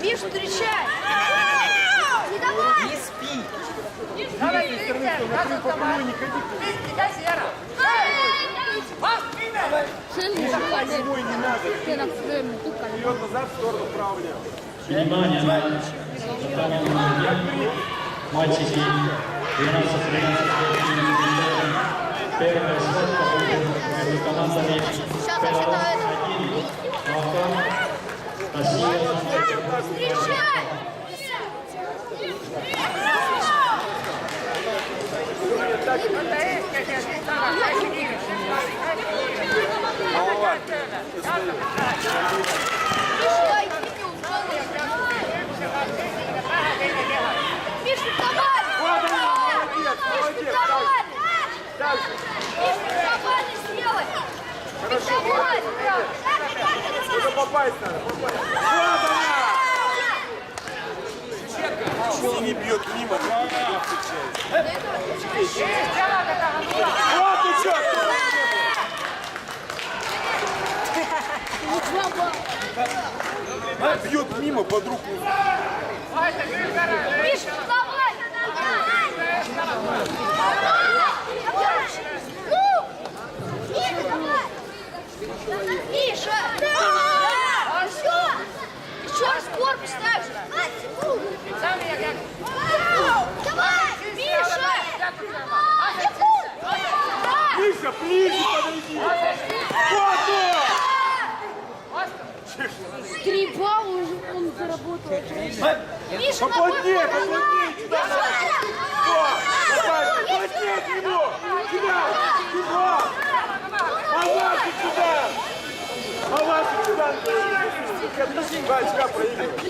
Миш, встречай! Не давай! Не спи! Давай, не ходи. Зимой не надо. Вперед, назад, в сторону, вправо, лево. Внимание, мальчики 12-13 первая схватка будет между командами Беларусь-1, Махан, Россия. Встречай! Миша, давай! Вот она, молодец, молодец. Давай сделай! Хорошо, надо попасть надо. Вот она! Почему не бьет мимо? Вот ты чё! Бьет мимо под руку. Миша, давай! Миша! Еще раз корпус ставишь! Давай! Миша! Миша, ближе подойди! Вот он! 3 балла уже он заработал. Миша, Поплотнее, поплотнее! Сюда! Поплотнее к нему! Сюда! Сюда! Малашик сюда! Малашик сюда! Бачка проигрывает.